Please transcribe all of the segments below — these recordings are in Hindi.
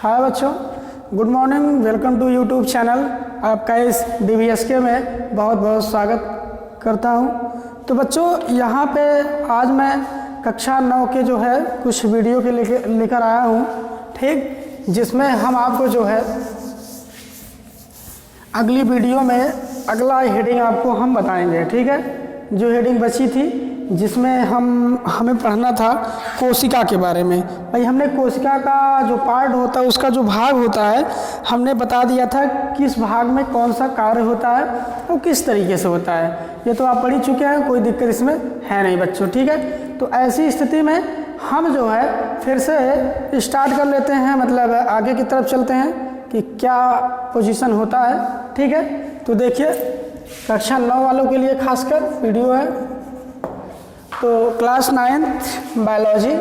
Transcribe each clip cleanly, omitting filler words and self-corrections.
हाय बच्चों, good morning. Welcome to YouTube channel. आपका इस DVSK में बहुत बहुत स्वागत करता हूं। तो बच्चों, यहाँ पे आज मैं कक्षा 9 के जो है कुछ वीडियो के लेकर आया हूं, ठीक, जिसमें हम आपको जो है अगली वीडियो में अगला हेडिंग आपको हम बताएंगे, ठीक है। जो हेडिंग बची थी जिसमें हमें पढ़ना था कोशिका के बारे में। भाई हमने कोशिका का जो पार्ट होता है, उसका जो भाग होता है, हमने बता दिया था किस भाग में कौन सा कार्य होता है और किस तरीके से होता है। ये तो आप पढ़ ही चुके हैं, कोई दिक्कत इसमें है नहीं बच्चों, ठीक है। तो ऐसी स्थिति में हम जो है फिर से स्टार्ट कर लेते हैं, मतलब आगे की तरफ चलते हैं कि क्या पोजीशन होता है, ठीक है। तो देखिए, कक्षा 9 वालों के लिए खासकर वीडियो है। तो क्लास 9th बायोलॉजी,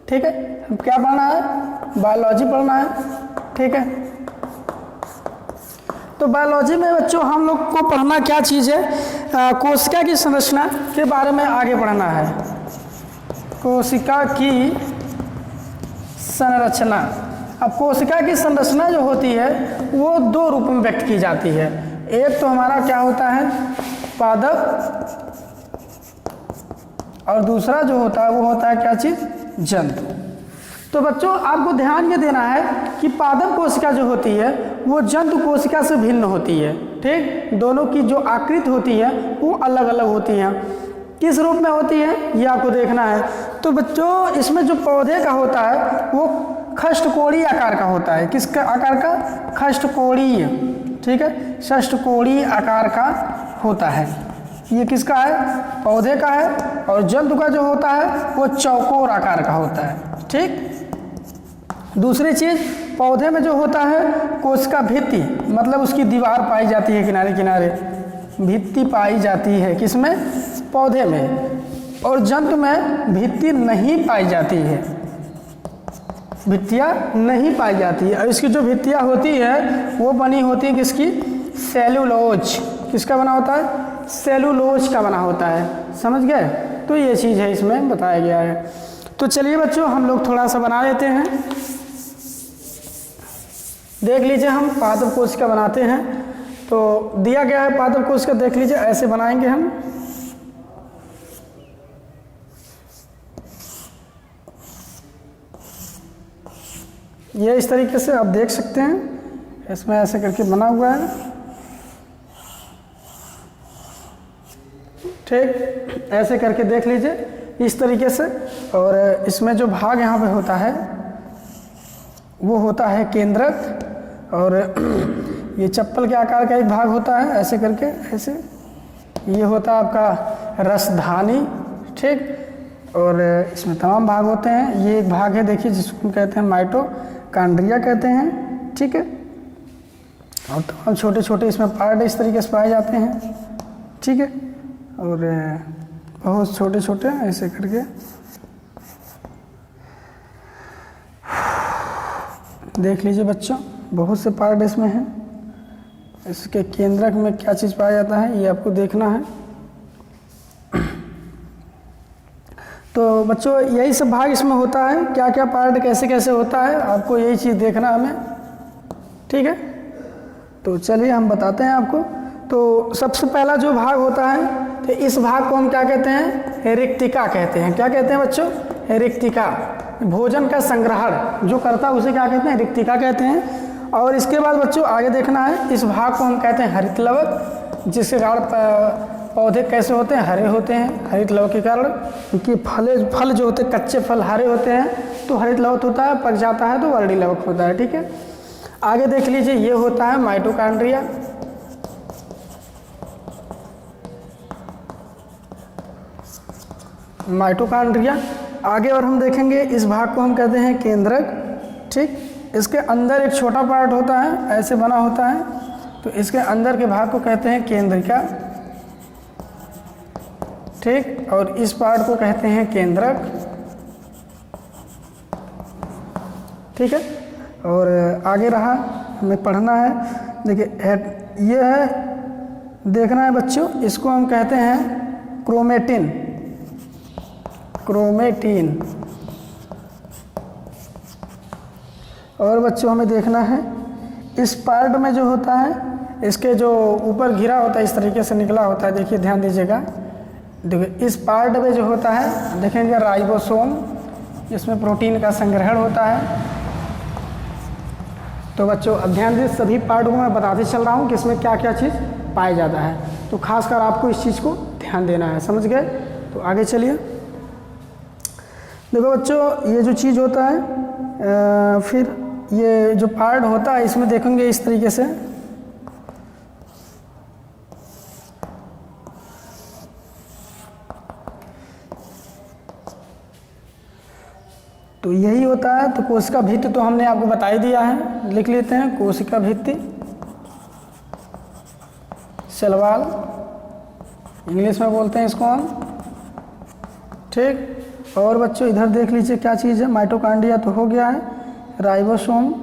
ठीक है। क्या पढ़ना है? बायोलॉजी पढ़ना है, ठीक है। तो बायोलॉजी में बच्चों हम लोग को पढ़ना क्या चीज़ है? कोशिका की संरचना के बारे में आगे पढ़ना है। कोशिका की संरचना। अब कोशिका की संरचना जो होती है वो दो रूप में व्यक्त की जाती है। एक तो हमारा क्या होता है, पादप, और दूसरा जो होता है वो होता है क्या चीज़, जंतु। तो बच्चों आपको ध्यान ये देना है कि पादप कोशिका जो होती है वो जंतु कोशिका से भिन्न होती है, ठीक। दोनों की जो आकृति होती है वो अलग अलग होती हैं। किस रूप में होती है ये आपको देखना है। तो बच्चों इसमें जो पौधे का होता है वो षष्ठकोणीय आकार का होता है। किसका आकार का? षष्ठकोणीय, ठीक है। षष्ठकोणीय आकार का होता है। ये किसका है? पौधे का है। और जंतु का जो होता है वो चौकोर आकार का होता है, ठीक। दूसरी चीज, पौधे में जो होता है कोशिका भित्ति, मतलब उसकी दीवार पाई जाती है, किनारे किनारे भित्ति पाई जाती है। किसमें? पौधे में। और जंतु में भित्ति नहीं पाई जाती है, भित्तियाँ नहीं पाई जाती है। और इसकी जो भित्तियाँ होती है वो बनी होती है किसकी? सेलुलोज। किसका बना होता है? सेलुलोज का बना होता है। समझ गए? तो ये चीज़ है इसमें बताया गया है। तो चलिए बच्चों हम लोग थोड़ा सा बना लेते हैं। देख लीजिए, हम पादप कोशिका बनाते हैं। तो दिया गया है पादप कोशिका, देख लीजिए ऐसे बनाएंगे हम। ये इस तरीके से आप देख सकते हैं, इसमें ऐसे करके बना हुआ है, ठीक। ऐसे करके देख लीजिए इस तरीके से। और इसमें जो भाग यहाँ पे होता है वो होता है केंद्रक। और ये चप्पल के आकार का एक भाग होता है, ऐसे करके ऐसे। ये होता है आपका रसधानी, ठीक। और इसमें तमाम भाग होते हैं। ये एक भाग है, देखिए, जिसको कहते हैं माइटोकॉन्ड्रिया कहते हैं, ठीक है। और तमाम छोटे छोटे इसमें पार्ट इस तरीके से पाए जाते हैं, ठीक है। और बहुत छोटे छोटे ऐसे करके देख लीजिए बच्चों, बहुत से पार्ट इसमें हैं। इसके केंद्रक में क्या चीज़ पाया जाता है ये आपको देखना है। तो बच्चों यही सब भाग इसमें होता है। क्या क्या पार्ट कैसे कैसे होता है आपको यही चीज़ देखना है हमें, ठीक है। तो चलिए हम बताते हैं आपको। तो सबसे पहला जो भाग होता है, तो इस भाग को हम क्या कहते हैं? रिक्तिका कहते हैं। क्या कहते हैं बच्चों? रिक्तिका। भोजन का संग्रहण जो करता है उसे क्या कहते हैं? रिक्तिका कहते हैं। और इसके बाद बच्चों आगे देखना है, इस भाग को हम कहते हैं हरित लवक, जिसके कारण पौधे कैसे होते हैं? हरे होते हैं, हरित लवक के कारण। क्योंकि फल जो होते हैं, कच्चे फल हरे होते हैं तो हरित लवक होता है, पक जाता है तो वर्णी लवक होता है, ठीक है। आगे देख लीजिए, ये होता है माइटोकॉन्ड्रिया। माइटोकॉन्ड्रिया। आगे और हम देखेंगे, इस भाग को हम कहते हैं केंद्रक, ठीक। इसके अंदर एक छोटा पार्ट होता है, ऐसे बना होता है, तो इसके अंदर के भाग को कहते हैं केंद्रिका, ठीक। और इस पार्ट को कहते हैं केंद्रक, ठीक है। और आगे रहा, हमें पढ़ना है। देखिए ये है, देखना है बच्चों, इसको हम कहते हैं क्रोमेटिन। क्रोमेटिन, और बच्चों हमें देखना है इस पार्ट में जो होता है, इसके जो ऊपर घिरा होता है इस तरीके से निकला होता है, देखिए ध्यान दीजिएगा। देखिए इस पार्ट में जो होता है देखेंगे राइबोसोम, जिसमें प्रोटीन का संग्रहण होता है। तो बच्चों अब ध्यान दीजिए, सभी पार्ट को मैं बताते चल रहा हूँ कि इसमें क्या क्या चीज़ पाया जाता है, तो खासकर आपको इस चीज़ को ध्यान देना है, समझ गए। तो आगे चलिए। देखो बच्चों ये जो चीज़ होता है फिर ये जो पार्ट होता है इसमें देखेंगे इस तरीके से, तो यही होता है। तो कोशिका भित्ति तो हमने आपको बता ही दिया है, लिख लेते हैं कोशिका भित्ति, सेल वॉल इंग्लिश में बोलते हैं इसको हम, ठीक। और बच्चों इधर देख लीजिए क्या चीज़ है, माइटोकॉन्ड्रिया तो हो गया है, राइबोसोम,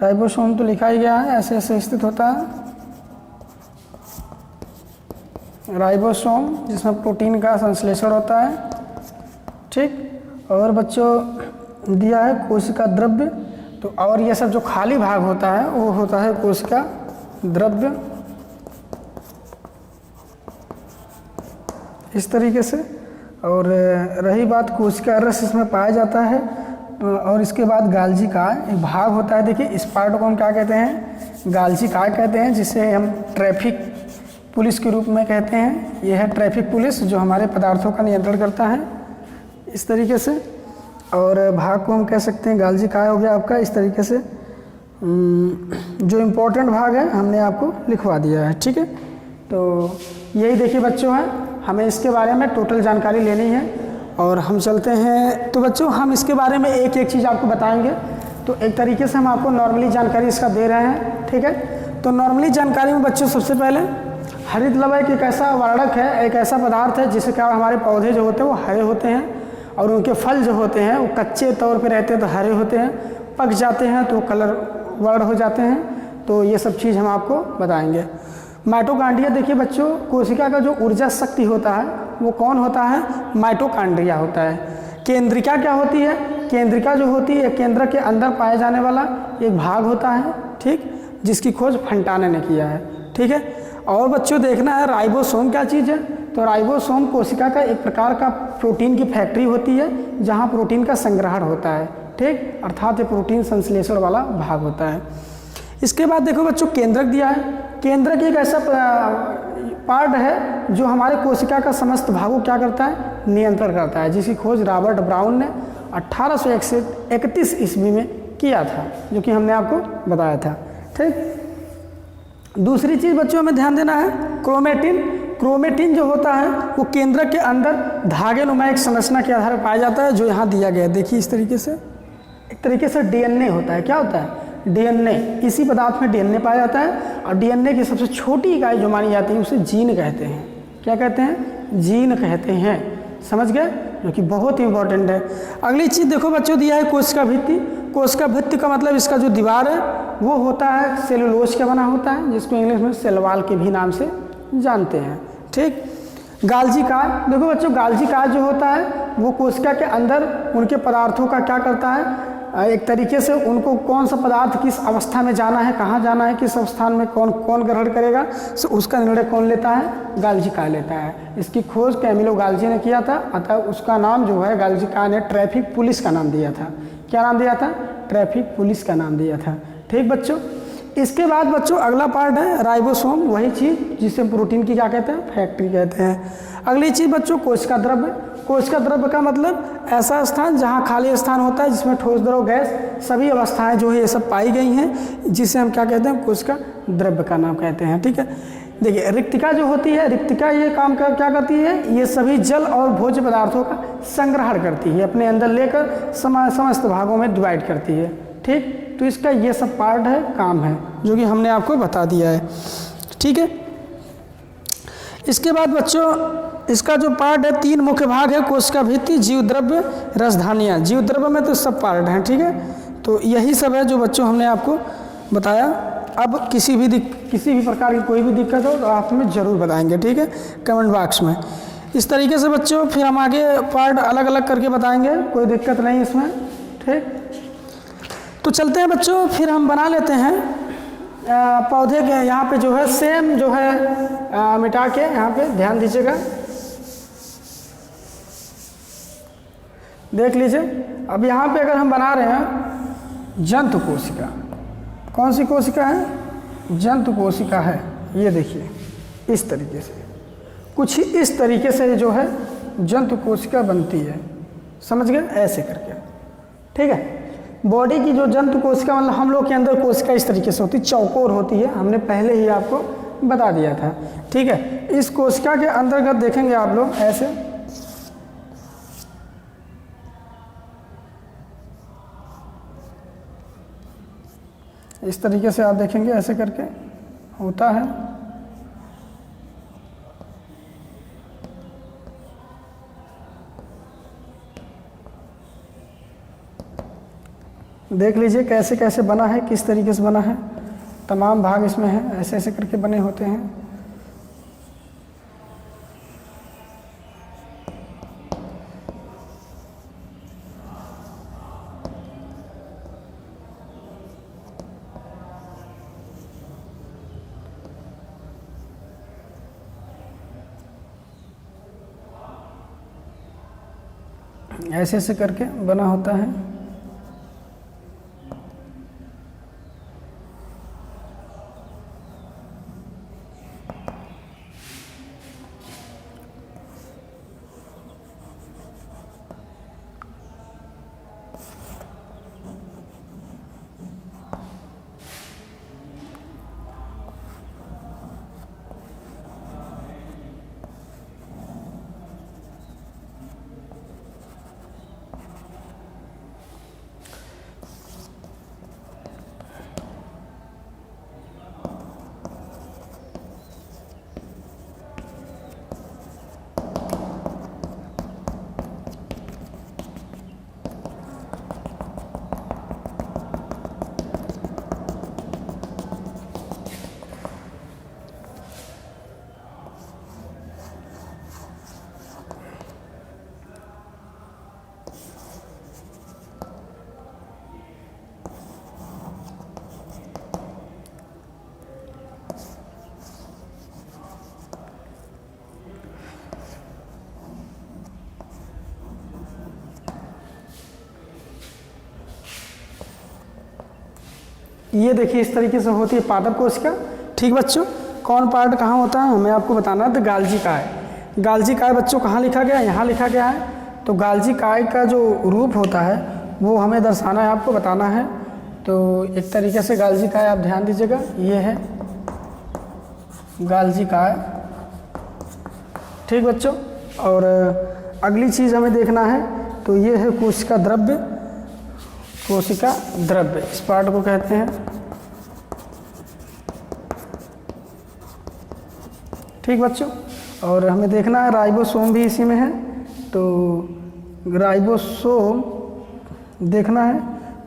राइबोसोम तो लिखा ही गया है, ऐसे ऐसे स्थित होता है राइबोसोम, जिसमें प्रोटीन का संश्लेषण होता है, ठीक। और बच्चों दिया है कोशिका द्रव्य, तो और ये सब जो खाली भाग होता है वो होता है कोशिका द्रव्य, इस तरीके से। और रही बात कोशिका रस, इसमें पाया जाता है। और इसके बाद गाल्जी काय एक भाग होता है, देखिए इस पार्ट को हम क्या कहते हैं, गाल्जी काय कहते हैं, जिसे हम ट्रैफिक पुलिस के रूप में कहते हैं। यह है ट्रैफिक पुलिस जो हमारे पदार्थों का नियंत्रण करता है, इस तरीके से। और भाग को हम कह सकते हैं गाल्जी काय हो गया आपका, इस तरीके से। जो इम्पोर्टेंट भाग है हमने आपको लिखवा दिया है, ठीक है। तो यही देखिए बच्चों है, हमें इसके बारे में टोटल जानकारी लेनी है और हम चलते हैं। तो बच्चों हम इसके बारे में एक एक चीज़ आपको बताएंगे। तो एक तरीके से हम आपको नॉर्मली जानकारी इसका दे रहे हैं, ठीक है। तो नॉर्मली जानकारी में बच्चों सबसे पहले हरित लवण एक ऐसा वर्णक है, एक ऐसा पदार्थ है जिससे क्या हमारे पौधे जो होते हैं वो हरे होते हैं, और उनके फल जो होते हैं वो कच्चे तौर पे रहते हैं तो हरे होते हैं, पक जाते हैं तो कलर वर्ण हो जाते हैं। तो ये सब चीज़ हम आपको बताएंगे। माइटोकॉन्ड्रिया देखिए बच्चों, कोशिका का जो ऊर्जा शक्ति होता है वो कौन होता है, माइटोकॉन्ड्रिया होता है। केंद्रिका क्या होती है, केंद्रिका जो होती है केंद्र के अंदर पाया जाने वाला एक भाग होता है, ठीक, जिसकी खोज फंटाने ने किया है, ठीक है। और बच्चों देखना है राइबोसोम क्या चीज़ है। तो राइबोसोम कोशिका का एक प्रकार का प्रोटीन की फैक्ट्री होती है जहाँ प्रोटीन का संग्रहण होता है, ठीक, अर्थात ये प्रोटीन संश्लेषण वाला भाग होता है। इसके बाद देखो बच्चों केंद्रक दिया है। केंद्रक एक ऐसा पार्ट है जो हमारे कोशिका का समस्त भागों क्या करता है, नियंत्रण करता है, जिसकी खोज रॉबर्ट ब्राउन ने 1831 ईस्वी में किया था, जो कि हमने आपको बताया था, ठीक। दूसरी चीज़ बच्चों हमें ध्यान देना है क्रोमेटिन। क्रोमेटिन जो होता है वो केंद्रक के अंदर धागे नुमा एक संरचना के आधार पर पाया जाता है, जो यहाँ दिया गया है, देखिए इस तरीके से। एक तरीके से डीएनए होता है, क्या होता है, डीएनए। इसी पदार्थ में डीएनए पाया जाता है, और डीएनए की सबसे छोटी इकाई जो मानी जाती है उसे जीन कहते हैं। क्या कहते हैं, जीन कहते हैं, समझ गए, जो कि बहुत इंपॉर्टेंट है। अगली चीज़ देखो बच्चों दिया है कोशिका भित्ति। कोशिका भित्ति का मतलब इसका जो दीवार है वो होता है सेलुलोज का बना होता है, जिसको इंग्लिश में सेल वॉल के भी नाम से जानते हैं, ठीक। गाल्जी काय देखो बच्चों, गाल्जी काय जो होता है वो कोशिका के अंदर उनके पदार्थों का क्या करता है, एक तरीके से उनको कौन सा पदार्थ किस अवस्था में जाना है, कहाँ जाना है, किस अवस्था में कौन कौन ग्रहण करेगा, सो उसका निर्णय कौन लेता है, गाल्जी काय लेता है। इसकी खोज कैमिलो गाल्जी ने किया था, अतः उसका नाम जो है गाल्जी काय ने ट्रैफिक पुलिस का नाम दिया था। क्या नाम दिया था, ट्रैफिक पुलिस का नाम दिया था, ठीक बच्चों। इसके बाद बच्चों अगला पार्ट है राइबोसोम, वही चीज़ जिसे प्रोटीन की क्या कहते हैं, फैक्ट्री कहते हैं। अगली चीज़ बच्चों कोशिका द्रव्य। कोशिका द्रव्य का मतलब ऐसा स्थान जहाँ खाली स्थान होता है जिसमें ठोस द्रव गैस सभी अवस्थाएं जो है ये सब पाई गई हैं, जिसे हम क्या कहते हैं, कोशिका द्रव्य का नाम कहते हैं, ठीक है। देखिए रिक्तिका जो होती है, रिक्तिका ये काम क्या करती है, ये सभी जल और भोज्य पदार्थों का संग्रहण करती है, अपने अंदर लेकर समस्त भागों में डिवाइड करती है, ठीक। तो इसका ये सब पार्ट है, काम है, जो कि हमने आपको बता दिया है, ठीक है। इसके बाद बच्चों इसका जो पार्ट है, 3 मुख्य भाग है कोशिका भित्ति, जीव द्रव्य, रसधानियाँ। जीव द्रव्य में तो सब पार्ट हैं, ठीक है। तो यही सब है जो बच्चों हमने आपको बताया। अब किसी भी प्रकार की कोई भी दिक्कत हो तो आप हमें ज़रूर बताएंगे, ठीक है, कमेंट बॉक्स में। इस तरीके से बच्चों फिर हम आगे पार्ट अलग अलग करके बताएंगे, कोई दिक्कत नहीं इसमें, ठीक। तो चलते हैं बच्चों, फिर हम बना लेते हैं पौधे के यहाँ पे जो है सेम जो है मिटा के यहाँ पे ध्यान दीजिएगा, देख लीजिए। अब यहाँ पे अगर हम बना रहे हैं जंतु कोशिका, कौन सी कोशिका है? जंतु कोशिका है। ये देखिए इस तरीके से, कुछ इस तरीके से जो है जंतु कोशिका बनती है, समझ गए? ऐसे करके, ठीक है। बॉडी की जो जंतु कोशिका मतलब हम लोग के अंदर कोशिका इस तरीके से होती है, चौकोर होती है, हमने पहले ही आपको बता दिया था, ठीक है। इस कोशिका के अंतर्गत देखेंगे आप लोग ऐसे, इस तरीके से आप देखेंगे ऐसे करके होता है। देख लीजिए कैसे कैसे बना है, किस तरीके से बना है, तमाम भाग इसमें है, ऐसे ऐसे करके बने होते हैं। ऐसे ऐसे करके बना होता है। ये देखिए इस तरीके से होती है पादप कोशिका, ठीक बच्चों। कौन पार्ट कहाँ होता है हमें आपको बताना है। तो गाल्जी काय, गाल्जी काय बच्चों कहाँ लिखा गया है? यहाँ लिखा गया है। तो गाल्जी काय का जो रूप होता है वो हमें दर्शाना है, आपको बताना है। तो एक तरीके से गाल्जी काय आप ध्यान दीजिएगा, ये है गाल्जी काय, ठीक बच्चों। और अगली चीज़ हमें देखना है तो ये है कोशिका द्रव्य, कोशिका द्रव्य इस पार्ट को कहते हैं, ठीक बच्चों। और हमें देखना है राइबोसोम भी इसी में है, तो राइबोसोम देखना है।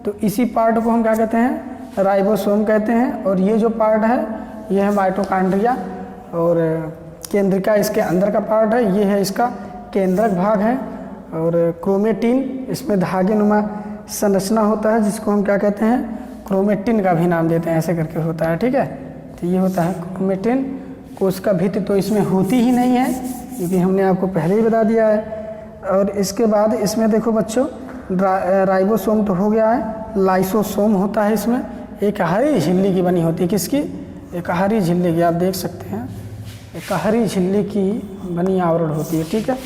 तो इसी पार्ट को हम क्या कहते हैं? राइबोसोम कहते हैं। और ये जो पार्ट है ये है माइटोकॉन्ड्रिया, और केंद्रिका इसके अंदर का पार्ट है, ये है इसका केंद्रक भाग है। और क्रोमेटिन इसमें धागे नुमा संरचना होता है जिसको हम क्या कहते हैं? क्रोमेटिन का भी नाम देते हैं, ऐसे करके होता है, ठीक है। तो ये होता है क्रोमेटिन। कोशिका भित्ति तो इसमें होती ही नहीं है क्योंकि हमने आपको पहले ही बता दिया है। और इसके बाद इसमें देखो बच्चों राइबोसोम तो हो गया है, लाइसोसोम होता है इसमें, एक हरी झिल्ली की बनी होती है। किसकी? एक हरी झिल्ली की, आप देख सकते हैं एक हरी झिल्ली की बनी आवरण होती है, ठीक है,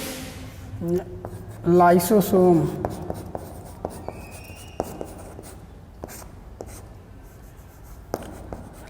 लाइसोसोम।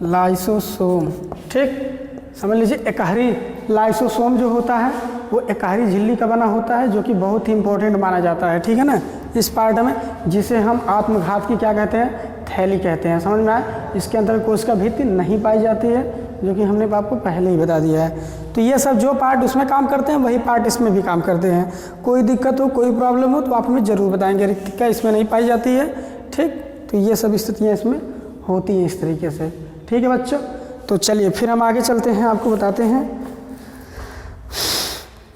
लाइसोसोम, ठीक, समझ लीजिए। एकहरी लाइसोसोम जो होता है वो एकहरी झिल्ली का बना होता है, जो कि बहुत ही इंपॉर्टेंट माना जाता है, ठीक है ना, इस पार्ट में, जिसे हम आत्मघात की क्या कहते हैं? थैली कहते हैं, समझ में आया। इसके अंदर कोशिका भित्ति नहीं पाई जाती है, जो कि हमने आपको पहले ही बता दिया है। तो ये सब जो पार्ट उसमें काम करते हैं वही पार्ट इसमें भी काम करते हैं। कोई दिक्कत हो, कोई प्रॉब्लम हो तो आप हमें ज़रूर बताएंगे, रिक्तिका इसमें नहीं पाई जाती है, ठीक। तो ये सब स्थितियाँ इसमें होती हैं इस तरीके से, ठीक है बच्चों। तो चलिए फिर हम आगे चलते हैं, आपको बताते हैं।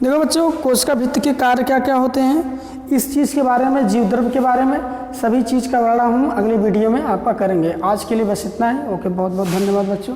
देखो बच्चों, कोशिका भित्ति के कार्य क्या क्या होते हैं, इस चीज़ के बारे में, जीव द्रव्य के बारे में सभी चीज़ का वर्णन हम अगली वीडियो में आपका करेंगे। आज के लिए बस इतना ही। ओके, बहुत बहुत धन्यवाद बच्चों।